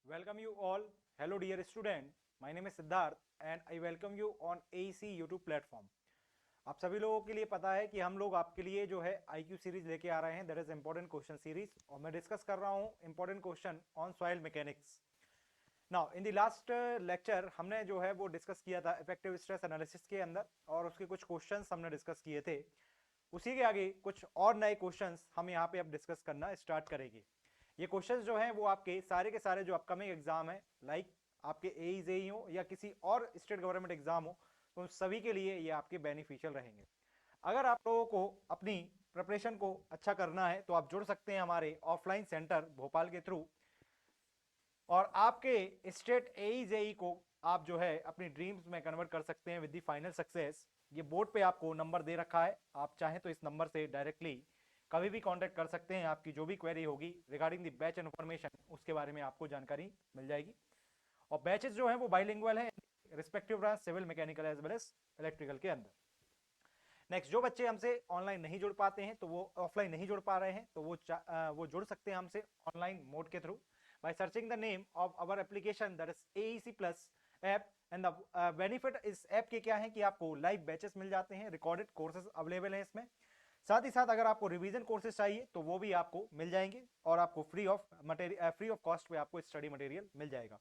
Welcome you all. Hello dear student. My name is Siddharth and I welcome you on AEC YouTube platform. आप सभी लोगों के लिए पता है कि हम लोग आपके लिए जो है IQ सीरीज लेके आ रहे हैं, that is important question series, और मैं डिस्कस कर रहा हूँ important question on soil mechanics. Now in the last lecture हमने जो है वो डिस्कस किया था इफेक्टिव स्ट्रेस एनालिसिस के अंदर, और उसके कुछ क्वेश्चंस हमने डिस्कस किए थे. उसी के आगे कुछ और नए क्वेश्चंस हम यहाँ पे अब डिस्कस करना स्टार्ट करेंगे. ये क्वेश्चंस जो हैं वो आपके के सारे जो अपकमिंग एग्जाम है, लाइक आपके एई जेई हो या किसी और स्टेट गवर्नमेंट एग्जाम हो, तो उन सभी के लिए ये आपके बेनिफिशियल रहेंगे. अगर आप लोगों को अपनी प्रिपरेशन को अच्छा करना है तो आप जुड़ सकते हैं हमारे ऑफलाइन सेंटर भोपाल के थ्रू, और आपके स्टेट एई जेई को आप जो है अपनी ड्रीम्स में कन्वर्ट कर सकते हैं विद द फाइनल सक्सेस. ये बोर्ड पे आपको नंबर दे रखा है, आप चाहें तो इस नंबर से डायरेक्टली कभी भी कांटेक्ट कर सकते हैं. आपकी जो भी क्वेरी होगी रिगार्डिंग द बैच इन्फॉर्मेशन, उसके बारे में आपको जानकारी मिल जाएगी. और बैचेस जो हैं वो बाइलिंगुअल हैं, respective branch civil, mechanical as well as electrical के अंदर. नेक्स्ट, जो बच्चे हमसे ऑनलाइन नहीं जुड़ पाते हैं, तो वो ऑफलाइन नहीं जुड़ पा रहे हैं, तो वो जुड़ सकते हैं हमसे ऑनलाइन मोड के through by searching the name of our application, that is AEC plus app. And the benefit इस ऐप के क्या है कि आपको लाइव बैचेस मिल जाते हैं, रिकॉर्डेड कोर्सेज अवेलेबल हैं इसमें. साथ ही साथ अगर आपको रिवीजन कोर्सेज चाहिए तो वो भी आपको मिल जाएंगे, और आपको फ्री ऑफ कॉस्ट पे आपको स्टडी मटेरियल मिल जाएगा.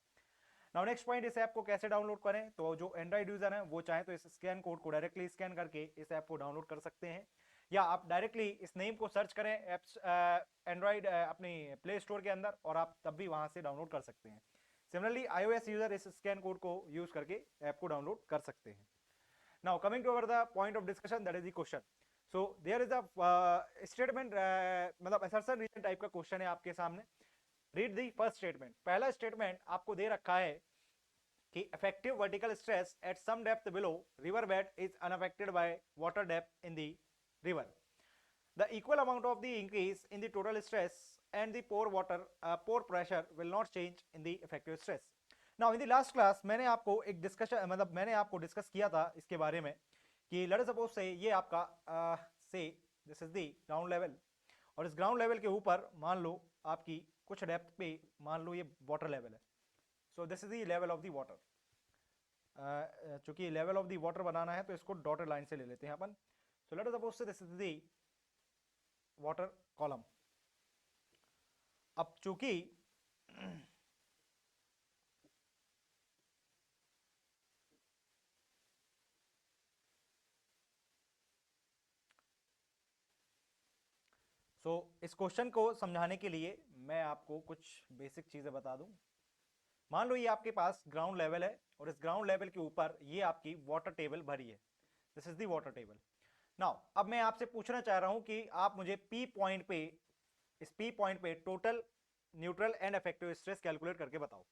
नाउ नेक्स्ट पॉइंट, इस ऐप को कैसे डाउनलोड करें. तो जो एंड्रॉइड यूजर हैं वो चाहे तो इस स्कैन कोड को डायरेक्टली स्कैन करके इस ऐप को डाउनलोड कर सकते हैं, या आप डायरेक्टली इस नेम को सर्च करें एप्स एंड्रॉइड अपनी प्ले स्टोर के अंदर, और आप तब भी वहां से डाउनलोड कर सकते हैं. सिमिलरली iOS यूजर इस स्कैन कोड को यूज करके ऐप को डाउनलोड कर सकते हैं. Now coming to our the point of discussion, that is the question. So there is a statement, मतलब असर्शन रीजन टाइप का क्वेश्चन है आपके सामने. Read the first statement. पहला स्टेटमेंट आपको दे रखा है कि effective vertical stress at some depth below river bed is unaffected by water depth in the river. The equal amount of the increase in the total stress and the pore pressure will not change in the effective stress. Now in the last class मैंने आपको एक discussion, मतलब मैंने आपको discuss किया था इसके बारे में कि लेट अस सपोज से ये आपका से this is the ground level, और इस ग्राउंड लेवल के ऊपर मान लो आपकी कुछ डेप्थ पे मान लो ये वाटर लेवल है. सो this is the level of the water. चूंकि लेवल ऑफ द वाटर बनाना है तो इसको डॉटेड लाइन से ले लेते हैं अपन. सो लेट अस सपोज से this is the water column. अब चूंकि इस क्वेश्चन को समझाने के लिए मैं आपको कुछ बेसिक चीजें बता दूं. मान लो ये आपके पास ग्राउंड लेवल है, और इस ग्राउंड लेवल के ऊपर ये आपकी वाटर टेबल भरी है. This is the water table. Now अब मैं आपसे पूछना चाह रहा हूं कि आप मुझे पी पॉइंट पे, इस पी पॉइंट पे total, neutral and effective stress calculate करके बताओ.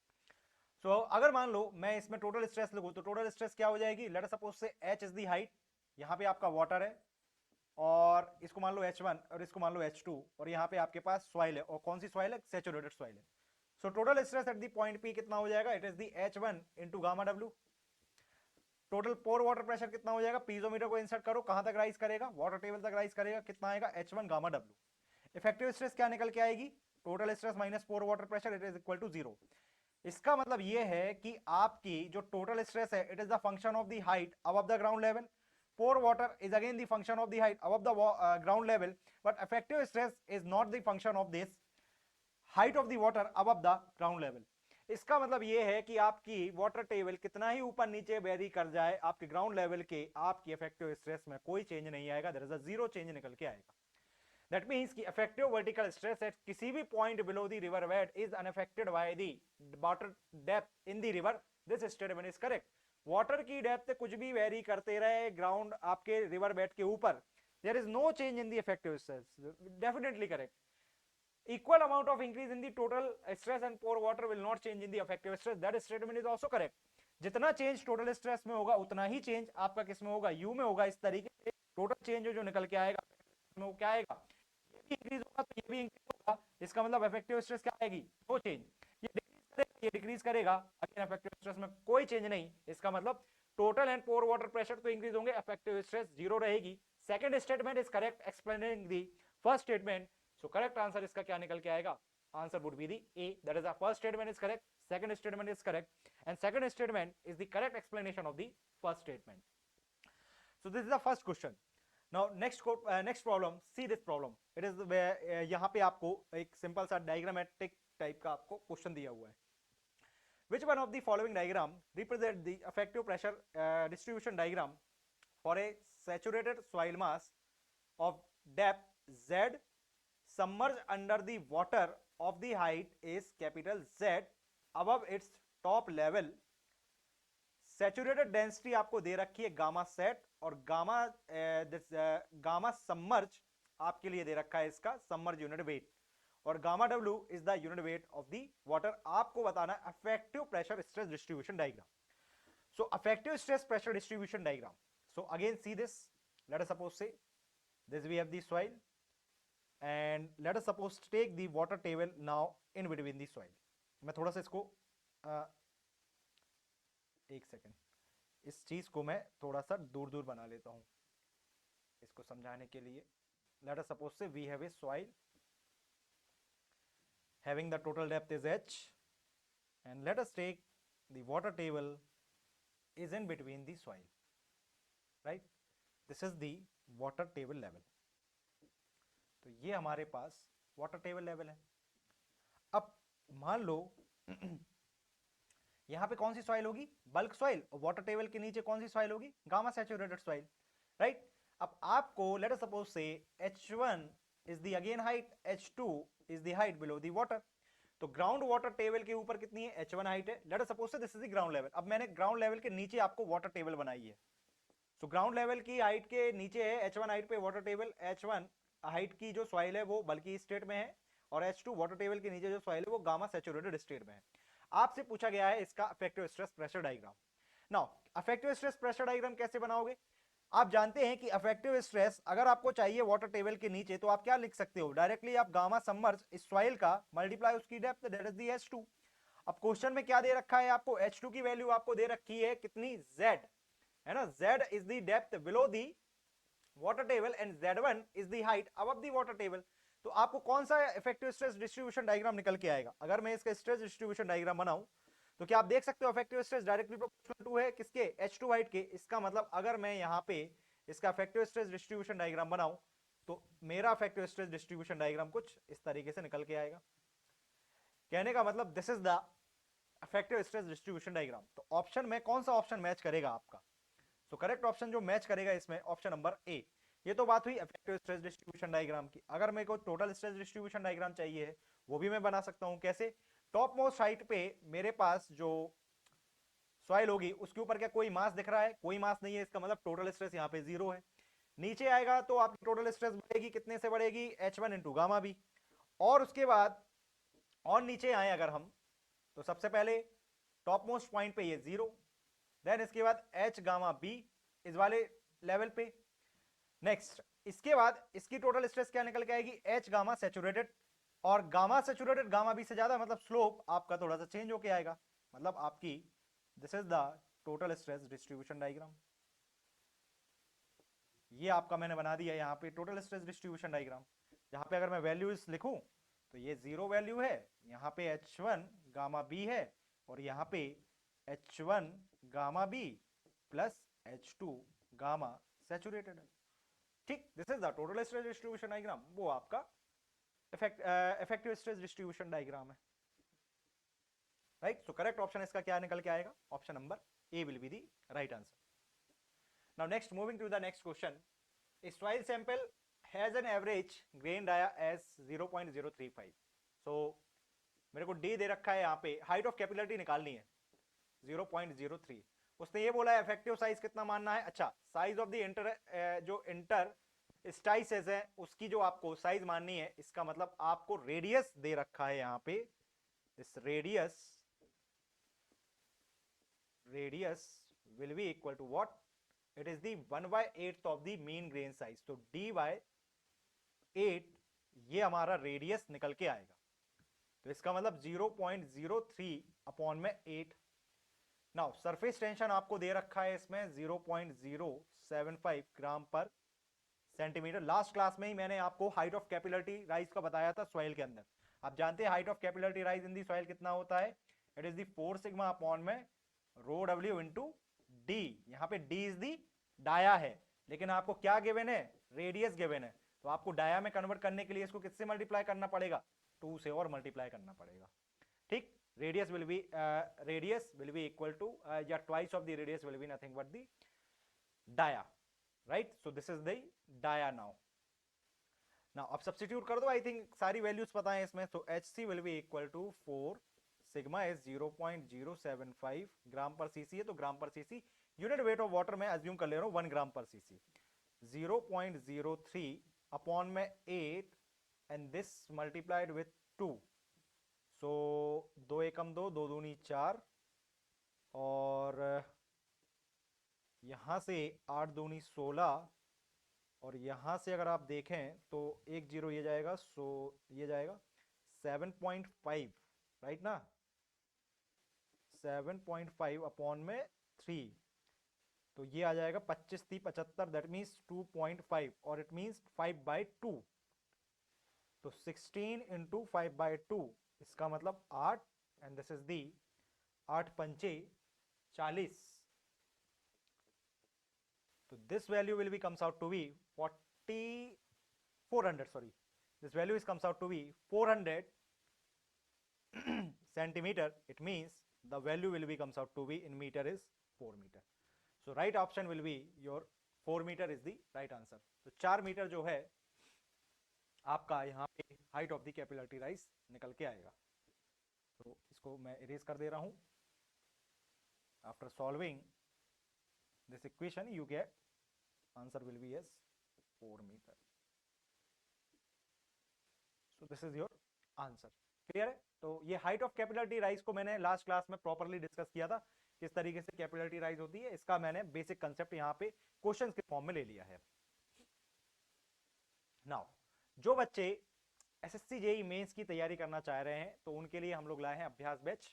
अगर मान लो मैं इसमें टोटल स्ट्रेस लिखूं तो टोटल स्ट्रेस क्या हो जाएगी. लेट अस सपोज से h इज दी हाइट, यहाँ पे आपका वाटर है, और इसको मान लो H1 और इसको मान लो H2, और यहाँ पे आपके पास सॉइल है, और कौन सी सॉइल है, सेचुरेटेड सॉइल है. So total stress at the point P कितना हो जाएगा. It is the H1 into gamma W. Total pore water pressure कितना हो जाएगा. पीजोमीटर को इंसर्ट करो, कहां तक राइज करेगा, वाटर टेबल तक राइज करेगा, कितना आएगा, H1 gamma W. Effective stress क्या निकल के आएगी, total stress minus pore water pressure, it is equal to 0. इसका मतलब यह है कि आपकी जो टोटल स्ट्रेस है it is the function of the height above the ground level. Pore water is again the function of the height above the ground level, but effective stress is not the function of this height of the water above the ground level. इसका मतलब यह है कि आपकी water table कितना ही ऊपर नीचे very कर जाए, आपके ग्राउंड लेवल के आपकी इफेक्टिव स्ट्रेस में कोई चेंज नहीं आएगा. There is a zero change निकल के आएगा. That means कि effective vertical stress at किसी भी point below the river bed is unaffected by the water depth in the river. This statement is correct. Water की depth कुछ भी vary करते रहे ground आपके river bed के ऊपर, there is no change in the effective stress. Definitely correct. Equal amount of increase in the total stress and pore water will not change in the effective stress. That statement is also correct. जितना change total stress में होगा उतना ही change आपका किस में होगा, you में होगा. इस तरीके से टोटल चेंज जो निकल के आएगा में वो क्या आएगा, इंक्रीज होगा तो ये भी इंक्रीज होगा. इसका मतलब इफेक्टिव स्ट्रेस क्या आएगी, नो चेंज. ये डिक्रीज करेगा, अगेन इफेक्टिव स्ट्रेस में कोई चेंज नहीं. इसका मतलब total and pore water pressure तो इंक्रीज होंगे, इफेक्टिव स्ट्रेस जीरो रहेगी. Second statement is correct explaining the first statement. So correct answer इसका क्या निकल के आएगा, answer would be the A. That is, the first statement is correct, second statement is correct, and second statement is the correct explanation of the first statement. So this is the first question. Now next problem, see this problem. It is where यहाँ पे आपको एक simple सा diagrammatic type का आपको question दिया हुआ है. Which one of the following diagram represent the effective pressure distribution diagram for a saturated soil mass of depth Z submerged under the water of the height is capital Z above its top level. Saturated density आपको दे रखी है gamma sat और gamma submerge आपके लिए दे रखा है इसका submerge unit wait और gamma W is the unit weight of the water. आपको बताना है affective pressure stress distribution diagram. So affective stress pressure distribution diagram. So again see this. Let us suppose से this we have the soil and let us suppose take the water table now in between the soil. मैं थोड़ा सा इसको एक second, इस चीज को मैं थोड़ा सा दूर दूर बना लेता हूं इसको समझाने के लिए. let us suppose say we have a soil having the total depth is h and let us take the water table is in between the soil, right? This is the water table level. तो ये हमारे पास water table level है. अब मान लो यहां पे कौन सी सॉइल होगी? Bulk soil. और वाटर टेबल के नीचे कौन सी सॉइल होगी? Gamma saturated soil, right? अब आपको लेट अस सपोज से h1 is the again height, h2 is the height below the water. तो ग्राउंड वाटर टेबल के ऊपर कितनी है? h1 हाइट है. लेट अस सपोज से this is the ground level. अब मैंने ग्राउंड लेवल के नीचे आपको वाटर टेबल बनाई है. तो ग्राउंड लेवल की हाइट के नीचे है h1 हाइट पे वाटर टेबल. h1 हाइट की जो सॉइल है वो बल्कि स्टेट में है और h2 वाटर टेबल के नीचे जो सॉइल है वो गामा सैचुरेटेड स्टेट में है. आपसे पूछा गया है इसका affective stress pressure diagram. Now affective stress pressure diagram कैसे बनाओगे? आप जानते हैं कि अफेक्टिव स्ट्रेस अगर आपको चाहिए वाटर टेबल के नीचे तो आप क्या लिख सकते हो? डायरेक्टली आप गामा सबमर्ज इस सॉइल का मल्टीप्लाई उसकी depth, that is the h2. अब क्वेश्चन में क्या दे रखा है आपको? h2 की वैल्यू आपको दे रखी है कितनी? z है ना. z is the depth below the water table and z1 is the height above the water table. तो आपको कौन सा इफेक्टिव स्ट्रेस डिस्ट्रीब्यूशन डायग्राम निकल के आएगा? अगर मैं इसका स्ट्रेस डिस्ट्रीब्यूशन डायग्राम बनाऊं तो क्या आप देख सकते हो effective stress directly proportional to है किसके? h2 हाइट के. इसका मतलब अगर मैं यहाँ पे इसका इफेक्टिव स्ट्रेस डिस्ट्रीब्यूशन डायग्राम बनाऊं तो मेरा इफेक्टिव स्ट्रेस डिस्ट्रीब्यूशन डायग्राम कुछ इस तरीके से निकल के आएगा. कहने का मतलब this is the effective stress distribution diagram. तो ऑप्शन में कौन सा ऑप्शन मैच करेगा आपका? तो करेक्ट ऑप्शन जो मैच करेगा इसमें ऑप्शन नंबर ए. ये तो बात हुई इफेक्टिव स्ट्रेस डिस्ट्रीब्यूशन डायग्राम की. अगर मेरे को टोटल स्ट्रेस डिस्ट्रीब्यूशन डायग्राम चाहिए है वो भी मैं बना सकता हूं. कैसे? टॉप मोस्ट हाइट पे मेरे पास जो सॉइल होगी उसके ऊपर क्या कोई मास दिख रहा है? कोई मास नहीं है. इसका मतलब टोटल स्ट्रेस यहाँ पे 0 है. नीचे आएगा तो आपकी टोटल स्ट्रेस बढ़ेगी. कितने से बढ़ेगी? h1 into gamma B. और उसके बाद और नीचे आए अगर हम तो सबसे पहले टॉप मोस्ट पॉइंट पे ये 0, देन इसके बाद h गामा बी इस वाले लेवल पे. नेक्स्ट इसके बाद इसकी टोटल स्ट्रेस क्या निकल के आएगी? h gamma saturated. और गामा सैचुरेटेड गामा बी से ज्यादा, मतलब स्लोप आपका थोड़ा सा चेंज होके आएगा. मतलब आपकी this is the total stress distribution diagram. ये आपका मैंने बना दिया यहाँ पे टोटल स्ट्रेस डिस्ट्रीब्यूशन डायग्राम. जहां पे अगर मैं वैल्यूज लिखूं तो ये 0 वैल्यू है, यहाँ पे h1 गामा बी है और यहाँ पे h1 gamma B plus h2 gamma saturated है. ठीक, this is the total stress distribution diagram. वो आपका इफेक्टिव स्ट्रेस डिस्ट्रीब्यूशन डायग्राम है, राइट? सो करेक्ट ऑप्शन इसका क्या निकल के आएगा? Option number A will be the right answer. Now next, moving to the next question. A soil sample has an average grain dia as 0.035. So मेरे को D दे रखा है यहाँ पे, हाइट ऑफ कैपिलरिटी निकालनी है 0.03. उसने ये बोला है इफेक्टिव साइज कितना मानना है. अच्छा, साइज ऑफ द इंटर जो इंटर स्टाइसेस है उसकी जो आपको साइज माननी है. इसका मतलब आपको रेडियस दे रखा है यहाँ पे. This radius will be equal to what? It is the 1/8 of the mean grain size. तो D/8 ये हमारा रेडियस निकल के आएगा. तो इसका मतलब 0.03 अपॉन में 8. नाउ सरफेस टेंशन आपको दे रखा है इसमें 0.075 ग्राम पर सेंटीमीटर. लास्ट क्लास में ही मैंने आपको हाइट ऑफ कैपिलरिटी राइज का बताया था सॉइल के अंदर. आप जानते हैं height of capillary rise in the soil कितना होता है, it is the 4 sigma upon में रो डब्ल्यू इंटू डी। यहाँ पे डी इज दी डाया है, लेकिन आपको क्या गिवन है, रेडियस गिवन है, तो आपको डाया में कन्वर्ट करने के लिए इसको किससे मल्टीप्लाई करना पड़ेगा, 2 से और मल्टीप्लाई करना पड़ेगा। ठीक, radius will be equal to twice of the radius will be nothing but the dia, right? So this is the dia now अब सब्स्टिट्यूट कर दो, आई थिंक सारी वैल्यूज पता है इसमें। तो HC will be equal to 4 sigma is 0.075 ग्राम पर CC है, तो ग्राम पर CC unit weight of water में अज्यूम कर ले रहा हूं 1 ग्राम पर सीसी, 0.03 अपॉन में 8 एंड दिस मल्टीप्लाइड विथ 2, सो 2 एकम 2, 2 दूनी 4 और यहां से 8 दूनी 16 और यहां से अगर आप देखें तो 1 0 ये जाएगा, सो ये जाएगा 7.5, राइट ना, 7.5 अपॉन में 3, तो ये आ जाएगा 25 3 75, दैट मीन्स 2.5 और इट मीन्स 5/2, तो 16 इंटू 5/2 इसका मतलब 8 एंड दिस इज दी 8 पंचे 40, तो this value will be comes out to be 400, sorry, this value is comes out to be 400 centimeter, it means the value will be comes out to be in meter is 4 meter, so right option will be your 4 meter is the right answer। तो 4 metre जो है आपका यहाँ पे height of the capillary rise निकल के आएगा। तो इसको मैं इरेज कर दे रहा हूं। After solving this equation you get answer will be as 4 meter, so this is your answer। Clear है? तो ये हाइट ऑफ कैपिलरी राइज को मैंने लास्ट क्लास में प्रॉपर्ली डिस्कस किया था, किस तरीके से कैपिलरी राइज होती है, इसका मैंने बेसिक कंसेप्ट यहाँ पे क्वेश्चंस के फॉर्म में ले लिया है। नाउ जो बच्चे एसएससी जेईई मेंस की तैयारी करना चाह रहे हैं तो उनके लिए हम लोग लाए हैं अभ्यास बैच,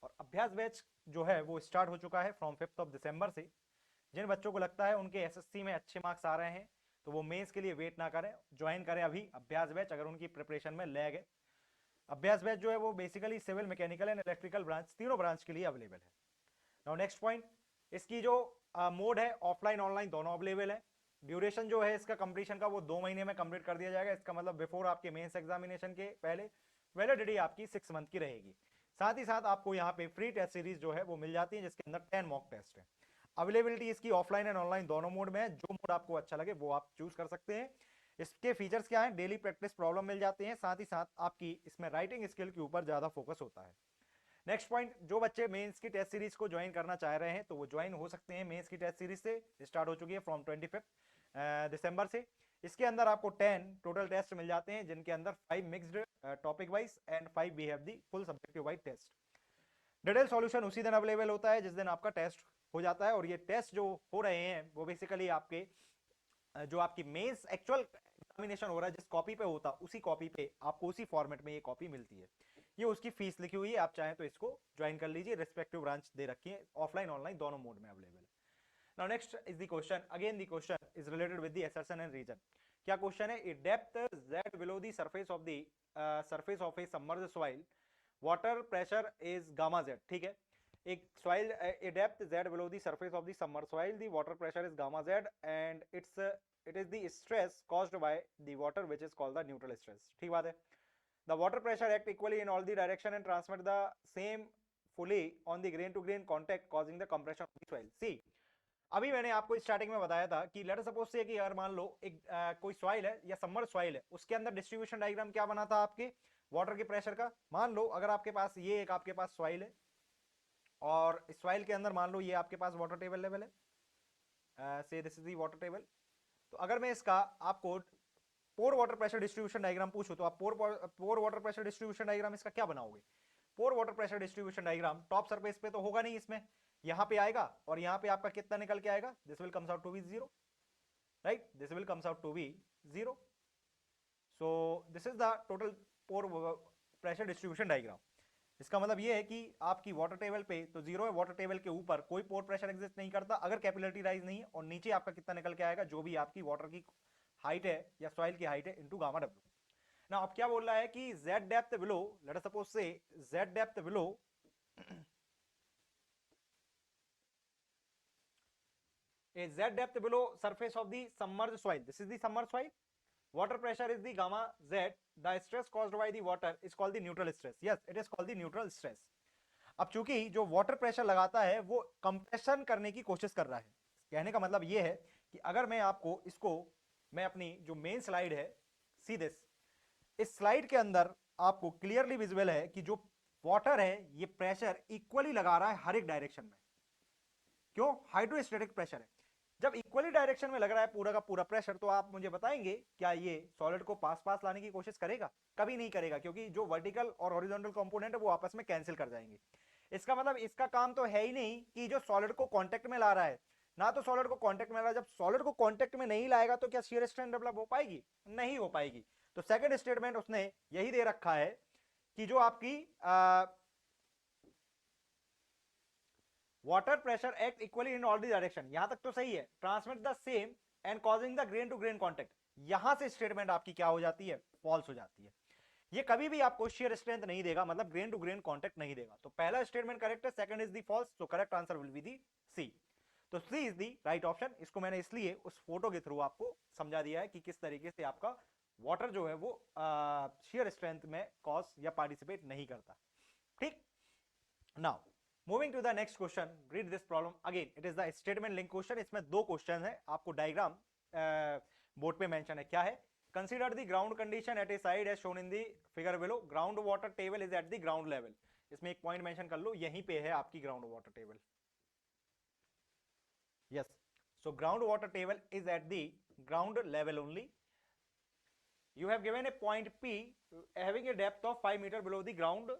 और अभ्यास बैच जो है वो स्टार्ट हो चुका है फ्रॉम 5 दिसंबर से। जिन बच्चों को लगता है उनके एसएससी में अच्छे मार्क्स आ रहे हैं तो वो मेंस के लिए वेट ना करें, ज्वाइन करें अभी अभ्यास बैच अगर उनकी प्रिपरेशन में लैग है। अभ्यास बैच जो है वो basically civil, mechanical and electrical branch, तीनों ब्रांच के लिए अवेलेबल है। नाउ नेक्स्ट पॉइंट, इसकी जो मोड है ऑफलाइन ऑनलाइन दोनों अवेलेबल है। ड्यूरेशन जो है इसका कंप्लीशन का वो 2 महीने में कंप्लीट कर दिया जाएगा, इसका मतलब बिफोर आपके मेंस एग्जामिनेशन के पहले वैलिडिटी आपकी 6 मंथ की रहेगी। साथ ही साथ आपको यहाँ पे फ्री टेस्ट सीरीज जो है वो मिल जाती है जिसके अंदर 10 मॉक टेस्ट है। अवेलेबिलिटी इसकी ऑफलाइन एंड ऑनलाइन दोनों मोड में है, जो मोड आपको अच्छा लगे वो आप चूज कर सकते हैं। इसके फीचर्स क्या हैं, डेली प्रैक्टिस प्रॉब्लम मिल जाते हैं, साथ ही साथ आपकी इसमें राइटिंग स्किल के ऊपर ज्यादा फोकस होता है। नेक्स्ट पॉइंट, जो बच्चे मेंस की टेस्ट सीरीज को ज्वाइन करना चाह रहे हैं तो वो ज्वाइन हो सकते हैं। मेंस की टेस्ट सीरीज से स्टार्ट हो चुकी है फ्रॉम 25 दिसंबर से। इसके अंदर आपको 10 टोटल टेस्ट मिल जाते हैं जिनके अंदर 5 mixed topic wise and 5 we have the full subjective wise test. Detail solution उसी दिन अवेलेबल होता है जिस दिन आपका टेस्ट हो जाता है, और ये टेस्ट जो हो रहे हैं वो बेसिकली आपके जो आपकी मेंस एक्चुअल एग्जामिनेशन हो रहा है जिस कॉपी पे होता उसी कॉपी पे आपको उसी फॉर्मेट में ये कॉपी मिलती है। ये उसकी फीस लिखी हुई है, आप चाहें तो इसको ज्वाइन कर लीजिए। रिस्पेक्टिव ब्रांच दे रखी है, ऑफलाइन ऑनलाइन दोनों मोड में अवेलेबल है। Now next is the question, again the question is related with the assertion and reason. क्या क्वेश्चन है, a depth z below the surface of a submerged soil, water pressure is gamma z। ठीक है, एक soil a depth z below the surface of the submerged soil, the water pressure is gamma z and it is the stress caused by the water which is called the neutral stress। ठीक बात है। The water pressure act equally in all the direction and transmit the same fully on the grain to grain contact causing the compression of the soil। See, अभी मैंने आपको starting में बताया था कि लेट सपोज से कि अगर मान लो एक कोई सॉइल है या सबमर्ज सॉइल है, उसके अंदर डिस्ट्रीब्यूशन डायग्राम क्या बना था आपके वाटर के प्रेशर का। मान लो अगर आपके पास ये एक आपके पास सॉइल है और इस सॉइल के अंदर मान लो ये आपके पास वाटर टेबल लेवल है, से this is the water table. तो अगर मैं इसका आपको pore water pressure distribution diagram पूछूं तो आप pore water pressure distribution diagram इसका क्या बनाओगे। Pore water pressure distribution diagram top surface पे तो होगा नहीं, इसमें यहां पे आएगा और यहां पे आपका कितना निकल के आएगा, this will comes out to be 0, right, this will comes out to be 0। So this is the total pore pressure distribution diagram. इसका मतलब ये है कि आपकी वाटर टेबल पे तो 0 है, वाटर टेबल के ऊपर कोई पोर प्रेशर एग्जिस्ट नहीं करता अगर कैपिलरी राइज नहीं है, और नीचे आपका कितना निकल के आएगा, जो भी आपकी वाटर की हाइट है या सॉइल की हाइट है इनटू गामा डब्ल्यू। ना अब क्या बोल रहा है कि z depth below, let us suppose से z depth below a z depth below surface of the submerged soil, this is the submerged soil, water pressure is the gamma z, the stress caused by the water is called the neutral stress, yes it is called the neutral stress. अब चूंकि जो water pressure लगाता है वो compression करने की कोशिश कर रहा है, कहने का मतलब ये है कि अगर मैं आपको इसको, मैं अपनी जो मेन स्लाइड है सी दिस, इस स्लाइड के अंदर आपको क्लियरली विजिबल है कि जो वाटर है ये प्रेशर इक्वली लगा रहा है हर एक डायरेक्शन में। क्यों? हाइड्रोस्टैटिक प्रेशर है। जब इक्वली डायरेक्शन में लग रहा है पूरा का पूरा प्रेशर, तो आप मुझे बताएंगे क्या ये सॉलिड को पास पास लाने की कोशिश करेगा? कभी नहीं करेगा, क्योंकि जो वर्टिकल और हॉरिजॉन्टल कंपोनेंट है वो आपस में कैंसिल कर जाएंगे। इसका मतलब इसका काम तो है ही नहीं कि जो सॉलिड को कांटेक्ट में ला रहा है, ना तो सॉलिड को कांटेक्ट में ला रहा है। जब सॉलिड को कांटेक्ट में नहीं लाएगा तो क्या शियर स्ट्रेंथ डेवलप हो पाएगी? नहीं हो पाएगी। तो सेकंड स्टेटमेंट उसने यही दे रखा है कि जो आपकी water pressure act equally in all the direction, यहां तक तो सही है, transmit the same and causing the grain to grain contact, यहां से स्टेटमेंट आपकी क्या हो जाती है? फॉल्स हो जाती है। ये कभी भी आपको शियर स्ट्रेंथ नहीं देगा, मतलब ग्रेन टू ग्रेन कॉन्टेक्ट नहीं देगा। तो पहला स्टेटमेंट करेक्ट है, second is the false, so correct answer will be the C. तो C is the right option. इसको मैंने इसलिए उस फोटो के थ्रू आपको समझा दिया है कि किस तरीके से आपका वाटर जो है वो शियर स्ट्रेंथ में कॉज या पार्टिसिपेट नहीं करता। ठीक, now moving to the next question, read this problem again, it is the statement link question. इसमें दो क्वेश्चन है, आपको डायग्राम बोर्ड पे मेंशन है। क्या है? Consider the ground condition at a side as shown in the figure below, ground water table is at the ground level. इसमें एक पॉइंट मेंशन कर लो, यहीं पे है आपकी ground water table. Yes, so ground water table is at the ground level only. You have given a point P having a depth of 5 meter below the ground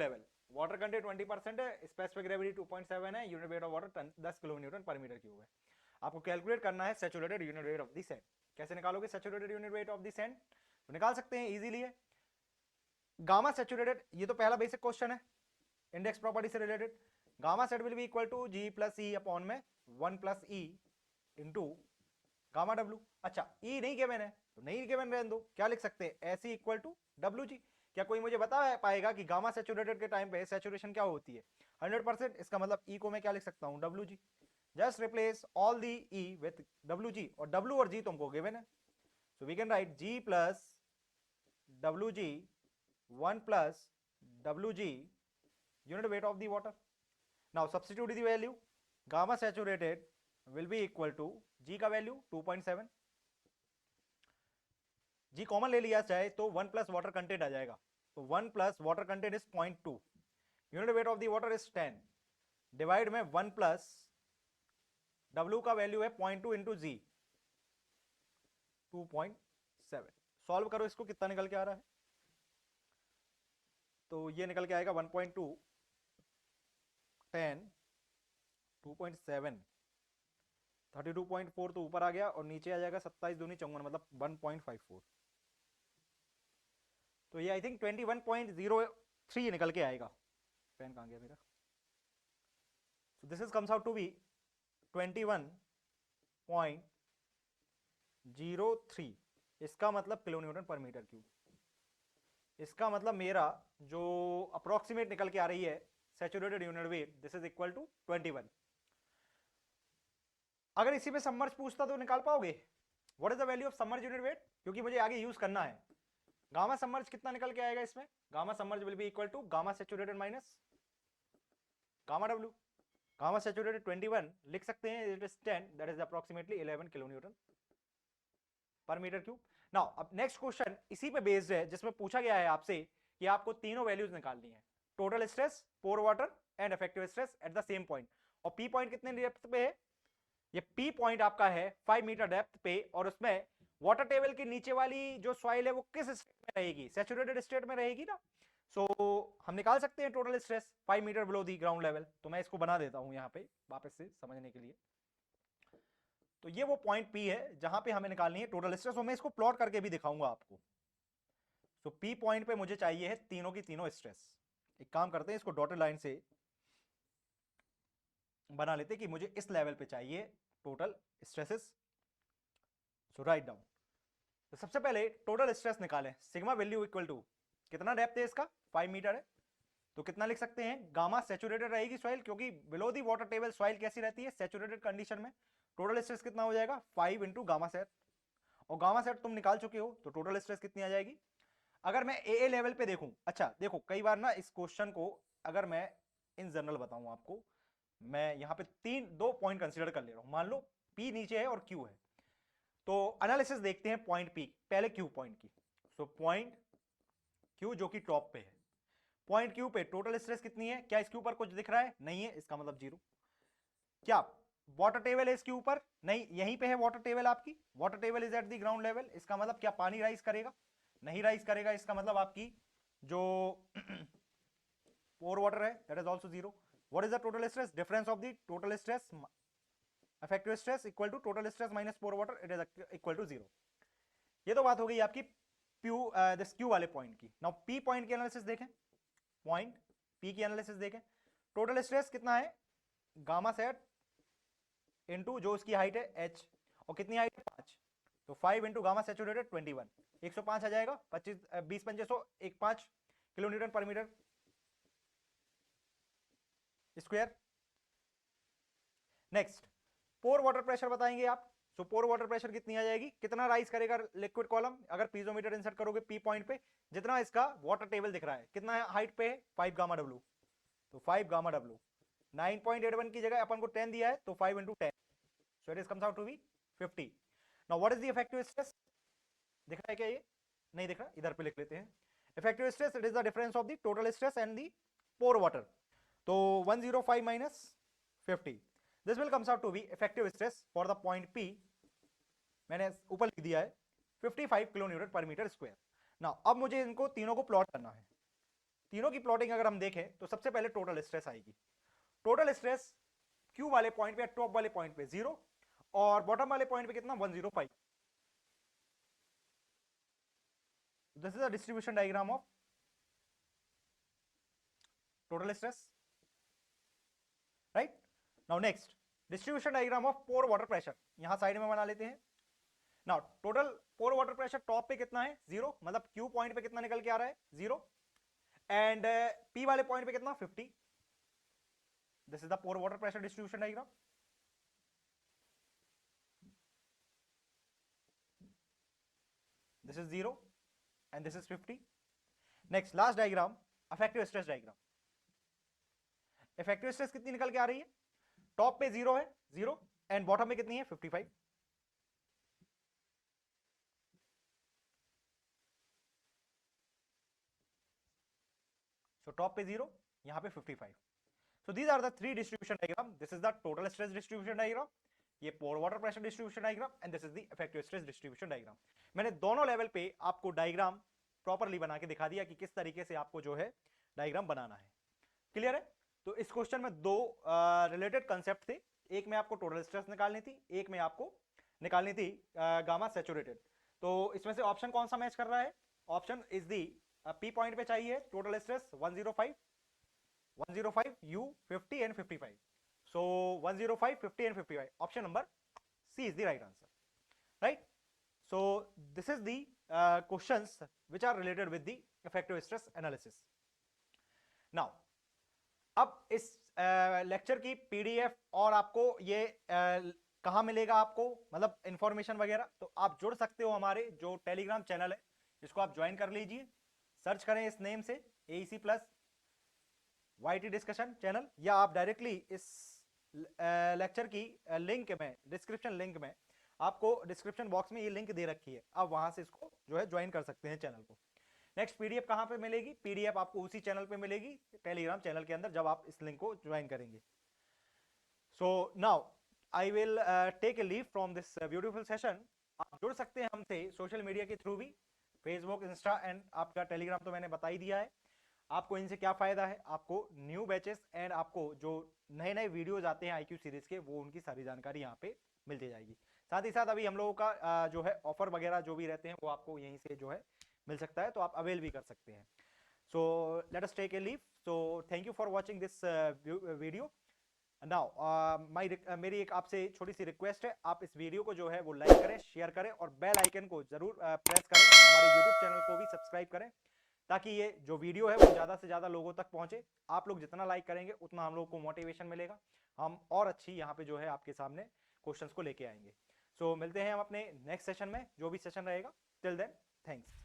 level. Water content 20% है, specific gravity 2.7 है, unit weight of water 10 kilonewton पर metre cube है। आपको calculate करना है saturated unit weight of the sand. कैसे निकालोगे saturated unit weight of the sand? तो निकाल सकते हैं इजीली है, गामा सैचुरेटेड, ये तो पहला बेसिक क्वेश्चन है इंडेक्स प्रॉपर्टी से related. Gamma sat will be equal to G plus e upon में 1 प्लस ई इंटू गामा डब्ल्यू। अच्छा, ई नहीं गिवन है तो नहीं गिवन रहने दो, क्या लिख सकते हैं? एस ई इक्वल टू डब्ल्यू जी। क्या कोई मुझे बता पाएगा कि गामा सैचुरेटेड के टाइम पे सैचुरेशन क्या होती है? 100%। इसका मतलब ई को मैं क्या लिख सकता हूं? W G. Just replace all the E with W G, और डब्ल्यू और जी तुमको गिवन है, so we can write G plus W G 1 plus W G unit weight of the water. Now substitute the value, gamma saturated will be equal to G का value 2.7, जी common ले लिया जाए तो 1 plus water content आ जाएगा, तो 1 plus water content is 0.2, unit weight of the water is 10, divide में 1 plus W का value है 0.2 इंटू जी 2.7। सॉल्व करो इसको, कितना निकल के आ रहा है? तो ये निकल के आएगा 1.2 10 2.7 32.4, तो ऊपर आ गया और नीचे आ जाएगा 27 दूनी 54, मतलब 1.54। तो ये आई थिंक 21.03 निकल के आएगा। पेन कहाँ गया मेरा? So this is comes out to be 21.03। इसका मतलब kilo newton per metre cube. इसका मतलब मेरा जो अप्रोक्सीमेट निकल के आ रही है saturated unit weight, this is equal to 21। अगर इसी पे सबमर्ज पूछता तो निकाल पाओगे? What is the value of submerge unit weight? क्योंकि मुझे आगे यूज करना है। गामा सबमर्ज कितना निकल के आएगा इसमें? Gamma submerge will be equal to gamma saturated minus gamma डब्ल्यू। गामा सैचुरेटेड 21 लिख सकते हैं, it is 10, that is approximately 11 kilo newton per metre cube. Now अब नेक्स्ट क्वेश्चन इसी पे बेस्ड है, जिसमें पूछा गया है आपसे कि आपको तीनों वैल्यूज निकालनी है, total stress, pore water and effective stress at the same point. और पी पॉइंट कितने डेप्थ पे है? ये पी पॉइंट आपका है 5 मीटर डेप्थ पे, और उसमें वाटर टेबल के नीचे वाली जो सॉइल है वो किस स्टेट में रहेगी? सैचुरेटेड स्टेट में रहेगी ना। सो हम निकाल सकते हैं total stress 5 metre below the ground level. तो मैं इसको बना देता हूं यहाँ पे वापस से समझने के लिए। तो ये वो पॉइंट पी है जहां पे हमें निकालनी है टोटल स्ट्रेस, और मैं इसको प्लॉट करके भी दिखाऊंगा आपको। तो पी पॉइंट पे मुझे चाहिए है तीनों की तीनों स्ट्रेस। एक काम करते हैं, इसको डॉटेड लाइन से बना लेते हैं कि मुझे इस लेवल पे चाहिए टोटल स्ट्रेसेस। सो राइट डाउन तो सबसे पहले टोटल स्ट्रेस निकालें, सिग्मा वैल्यू इक्वल टू कितना डेप्थ है इसका 5 मीटर है, तो कितना लिख सकते हैं, गामा सैचुरेटेड रहेगी सॉइल, क्योंकि below the water table soil कैसी रहती है, सैचुरेटेड कंडीशन में। टोटल स्ट्रेस कितना हो जाएगा 5 इंटू गामा सेट, और गामा सेट तुम निकाल चुके हो, तो टोटल स्ट्रेस कितनी आ जाएगी। अगर मैं ए लेवल पे देखूं, अच्छा देखो कई बार ना इस क्वेश्चन को अगर मैं इन जनरल बताऊं आपको, मैं यहाँ पे दो पॉइंट कंसीडर कर ले रहा हूं। मान लो पी नीचे है और क्यू है, तो एनालिसिस देखते हैं पॉइंट पी पहले क्यू पॉइंट की। सो पॉइंट क्यू जो कि टॉप पे है, पॉइंट क्यू पे टोटल स्ट्रेस कितनी है, क्या इसके ऊपर कुछ दिख रहा है, नहीं है, इसका मतलब जीरो। क्या वाटर टेबल है इसके ऊपर, नहीं, यहीं पे है वाटर टेबल आपकी, water table is at the ground level, इसका मतलब क्या पानी राइज करेगा, नहीं राइज करेगा, इसका मतलब आपकी जो पोर वाटर है that is also zero. What is the total stress, difference of the total stress effective stress equal to total stress minus pore water, it is equal to zero. ये तो बात हो गई आपकी दिस क्यू वाले point की। Now P point की analysis देखें, पॉइंट पी की एनालिसिस देखें, टोटल स्ट्रेस कितना है, गामा सेट इनटू जो उसकी हाइट है h, और कितनी हाइट है 5, तो 5 इंटू गामा सैचुरेटेड 21, 105 आ जाएगा, 25 20 2500 15 kilo newton per metre square. Next पोर वाटर प्रेशर बताएंगे आप। सो पोर वाटर प्रेशर कितनी आ जाएगी, कितना राइज करेगा लिक्विड कॉलम, अगर पीजोमीटर इंसर्ट करोगे पी पॉइंट पे, जितना इसका वाटर टेबल दिख रहा है, कितना है हाइट पे है 5 गामा डब्ल्यू, तो 5 गामा डब्ल्यू 9.81 की जगह अपन को 10 दिया है, तो 5 into 10, so it is comes out to be 50। Now what is the effective stress, दिख रहा है क्या, ये नहीं दिख रहा, इधर पे लिख लेते हैं। Effective stress it is the difference of the total stress and the pore water, तो 105 minus 50, this will comes out to be effective stress for the point P, मैंने ऊपर लिख दिया है 55 kilo newton per metre square. Now अब मुझे इनको तीनों को प्लॉट करना है। तीनों की प्लॉटिंग अगर हम देखें तो सबसे पहले टोटल स्ट्रेस आएगी, टोटल स्ट्रेस क्यू वाले पॉइंट पे, टॉप वाले पॉइंट पे 0, और बॉटम वाले पॉइंट पे कितना 105। This is a distribution diagram of total stress, right. Now next distribution diagram of pore water pressure, यहां साइड में बना लेते हैं। Now total pore water pressure top पे कितना है 0, मतलब क्यू पॉइंट पे कितना निकल के आ रहा है 0, एंड पी वाले पॉइंट पे कितना 50। This is the pore water pressure distribution diagram. This is 0 and this is 50. Next last diagram, effective stress diagram. Effective stress कितनी निकल के आ रही है, टॉप पे 0 है 0, एंड बॉटम में कितनी है 55। So टॉप पे 0, यहाँ पे 55। So these are the three distribution diagram. This is the total stress distribution diagram, ये pore water pressure distribution diagram, and this is the effective stress distribution diagram. मैंने दोनों level पे आपको डायग्राम प्रॉपरली बना के दिखा दिया कि किस तरीके से आपको जो है डायग्राम बनाना है। क्लियर है। तो इस क्वेश्चन में दो रिलेटेड कंसेप्ट थे, एक में आपको टोटल स्ट्रेस निकालनी थी, एक में आपको निकालनी थी गामा सैचुरेटेड। तो इसमें से ऑप्शन कौन सा मैच कर रहा है, option is the P point पे चाहिए total stress 105 U 50 and 55, so 105 50 and 55, option number C is the right answer, right? So this is the questions which are related with the effective stress analysis. Now अब इस lecture की PDF और आपको ये कहाँ मिलेगा आपको, मतलब इंफॉर्मेशन वगैरह, तो आप जुड़ सकते हो हमारे जो टेलीग्राम चैनल है, इसको आप ज्वाइन कर लीजिए, सर्च करें इस नेम से AEC plus YT discussion channel, या आप डायरेक्टली इस लेक्चर की लिंक में, डिस्क्रिप्शन लिंक में, आपको डिस्क्रिप्शन बॉक्स में ये लिंक दे रखी है, आप वहां से इसको जो है ज्वाइन कर सकते हैं चैनल को। नेक्स्ट पीडीएफ कहां पे मिलेगी, पीडीएफ आपको उसी चैनल पे मिलेगी, टेलीग्राम चैनल के अंदर, जब आप इस लिंक को ज्वाइन करेंगे। So now I will take a leave from this beautiful session. आप जुड़ सकते हैं हमसे सोशल मीडिया के थ्रू भी, फेसबुक, इंस्टा एंड आपका टेलीग्राम तो मैंने बता ही दिया है। आपको इनसे क्या फायदा है, आपको न्यू बैचेस एंड आपको जो नए नए वीडियोज आते हैं IQ सीरीज के, वो उनकी सारी जानकारी यहाँ पे मिलती जाएगी। साथ ही साथ अभी हम लोगों का जो है ऑफर वगैरह जो भी रहते हैं वो आपको यहीं से जो है मिल सकता है, तो आप अवेल भी कर सकते हैं। So let us take a leave. So thank you for watching this video now मेरी एक आपसे छोटी सी रिक्वेस्ट है, आप इस वीडियो को जो है वो लाइक करें, शेयर करें और बेल आइकन को जरूर प्रेस करें, हमारे यूट्यूब चैनल को भी सब्सक्राइब करें ताकि ये जो वीडियो है वो ज़्यादा से ज़्यादा लोगों तक पहुंचे। आप लोग जितना लाइक करेंगे उतना हम लोग को मोटिवेशन मिलेगा, हम और अच्छी यहाँ पे जो है आपके सामने क्वेश्चंस को लेके आएंगे। सो मिलते हैं हम अपने नेक्स्ट सेशन में, जो भी सेशन रहेगा। Till then, thanks.